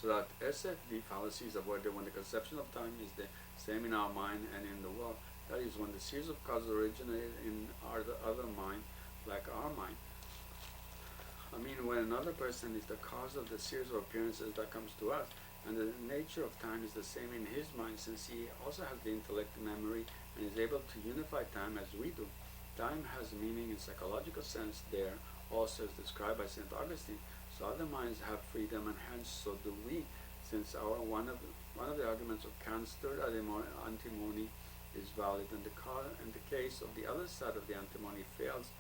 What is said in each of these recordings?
so that SFD fallacy is avoided when the conception of time is the same in our mind and in the world. That is, when the series of causes originated in our other mind, like our mind. I mean, when another person is the cause of the series of appearances that comes to us, and the nature of time is the same in his mind, since he also has the intellect and memory and is able to unify time as we do. Time has meaning in psychological sense there, also as described by St. Augustine. So other minds have freedom, and hence so do we, since one of the arguments of Kant's third antimony is valid, and the case of the other side of the antimony fails,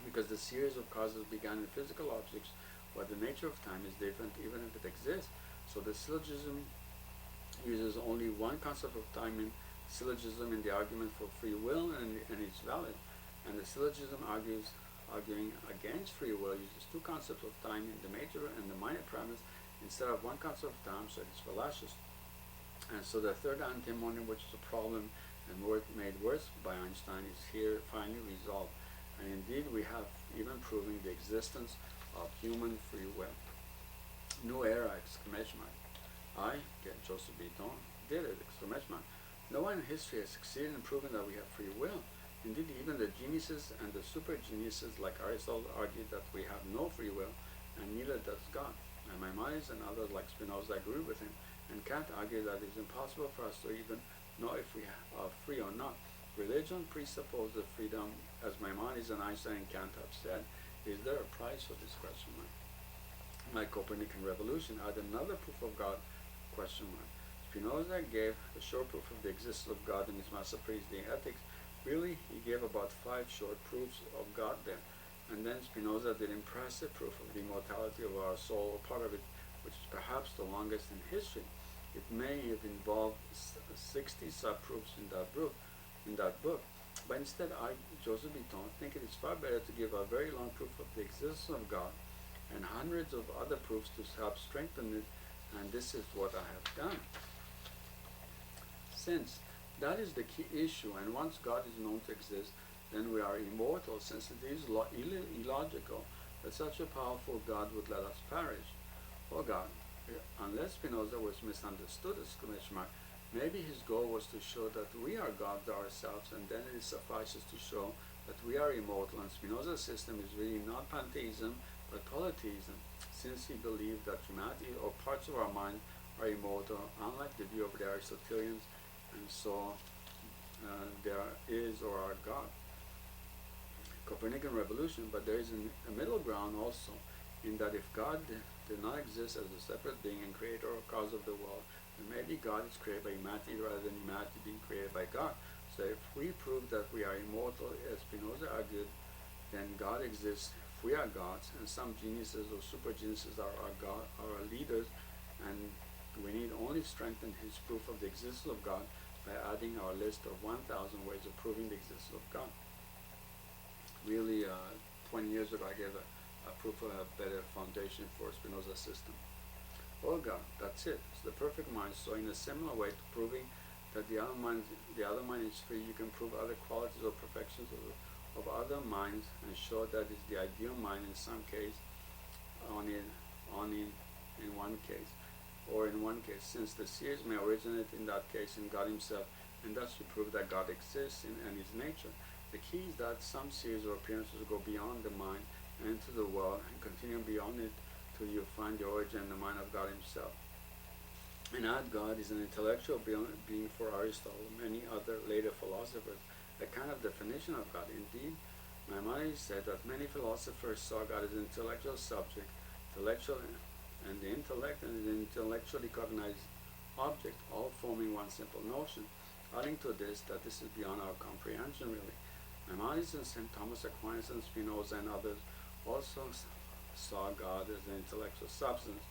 because the series of causes began in physical objects, while the nature of time is different, even if it exists. So the syllogism uses only one concept of time in syllogism in the argument for free will, and it's valid. And the syllogism arguing against free will uses two concepts of time in the major and the minor premise instead of one concept of time, so it's fallacious. And so the third antimony, which is a problem and made worse by Einstein, is here finally resolved. And indeed, we have even proven the existence of human free will. New era! Exclamation mark. I, Joseph Beaton, did it! Exclamation mark. No one in history has succeeded in proving that we have free will. Indeed, even the geniuses and the super geniuses like Aristotle argued that we have no free will, and neither does God. And Maimonides and others like Spinoza agree with him, and Kant argued that it is impossible for us to even know if we are free or not. Religion presupposes freedom, as Maimonides and Einstein and Kant have said. Is there a price for this question mark? Like Copernican revolution, add another proof of God question mark. Spinoza gave a short proof of the existence of God in his masterpiece, The Ethics. Really, he gave about 5 short proofs of God there. And then Spinoza did impressive proof of the immortality of our soul, or part of it, which is perhaps the longest in history. It may have involved 60 sub-proofs in that book. But instead, I, Joseph Beaton, think it is far better to give a very long proof of the existence of God and hundreds of other proofs to help strengthen it, and this is what I have done. Since that is the key issue, and once God is known to exist, then we are immortal, since it is illogical that such a powerful God would let us perish. Oh God, unless Spinoza was misunderstood, exclamation mark, maybe his goal was to show that we are gods ourselves, and then it suffices to show that we are immortal, and Spinoza's system is really not pantheism, but polytheism, since he believed that humanity or parts of our mind are immortal, unlike the view of the Aristotelians, and so there is or are God. Copernican revolution, but there is a middle ground also, in that if God did not exist as a separate being and creator or cause of the world, then maybe God is created by humanity rather than humanity being created by God. So if we prove that we are immortal, as Spinoza argued, then God exists if we are gods, and some geniuses or super geniuses are our leaders, and we need only strengthen his proof of the existence of God by adding our list of 1,000 ways of proving the existence of God. Really, 20 years ago, I gave a proof of a better foundation for Spinoza's system. Oh God, that's it. It's the perfect mind. So in a similar way to proving that the other mind is free, you can prove other qualities or perfections of other minds and show that it's the ideal mind in some case, in one case, or in one case, since the series may originate in that case in God himself, and thus you prove that God exists and his nature. The key is that some series of appearances go beyond the mind and into the world and continue beyond it till you find the origin in the mind of God himself. And that God is an intellectual being for Aristotle and many other later philosophers, a kind of definition of God. Indeed, Maimonides said that many philosophers saw God as an intellectual subject, and the intellect and the intellectually cognized object, all forming one simple notion. Adding to this, that this is beyond our comprehension really. Maimonides and St. Thomas Aquinas and Spinoza and others also saw God as an intellectual substance,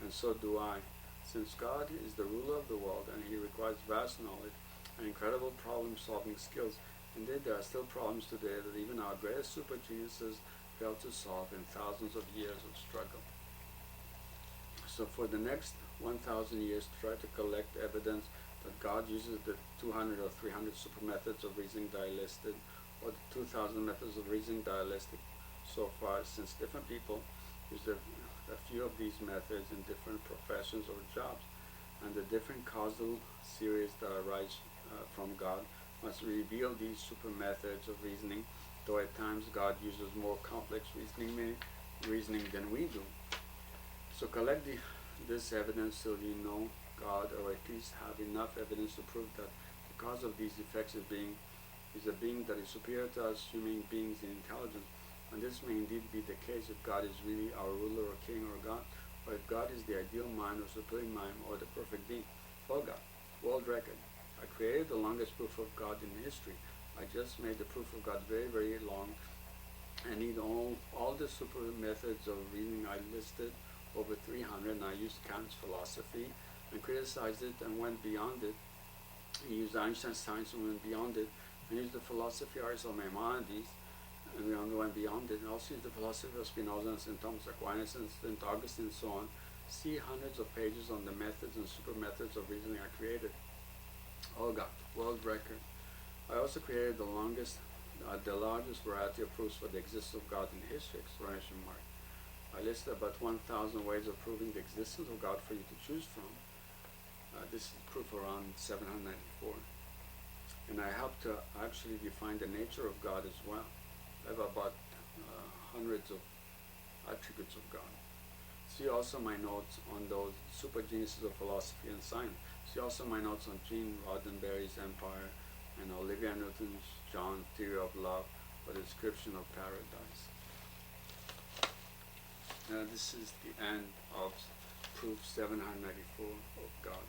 and so do I. Since God is the ruler of the world and he requires vast knowledge and incredible problem-solving skills, indeed there are still problems today that even our greatest super geniuses fail to solve in thousands of years of struggle. So for the next 1,000 years, try to collect evidence that God uses the 200 or 300 super methods of reasoning that I listed, or the 2,000 methods of reasoning that I listed so far, since different people use a few of these methods in different professions or jobs, and the different causal series that arise from God must reveal these super methods of reasoning, though at times God uses more complex reasoning than we do. So collect this evidence so you know God, or at least have enough evidence to prove that the cause of these effects is a being that is superior to us human beings in intelligence. And this may indeed be the case if God is really our ruler or king or God, or if God is the ideal mind or supreme mind or the perfect being. Oh God, world record. I created the longest proof of God in history. I just made the proof of God very, very long. I need all the super methods of reasoning I listed, over 300, and I used Kant's philosophy and criticized it and went beyond it. I used Einstein's science and went beyond it. I used the philosophy of Maimonides and we went beyond it. And also used the philosophy of Spinoza and St. Thomas Aquinas and St. Augustine and so on. See hundreds of pages on the methods and super methods of reasoning I created. Oh God, world record. I also created the largest variety of proofs for the existence of God in history, exclamation mark. I listed about 1,000 ways of proving the existence of God for you to choose from. This is proof around 794. And I helped to actually define the nature of God as well. I have about hundreds of attributes of God. See also my notes on those super geniuses of philosophy and science. See also my notes on Gene Roddenberry's Empire and Olivia Newton's John's Theory of Love for the description of paradise. This is the end of proof 794 of God.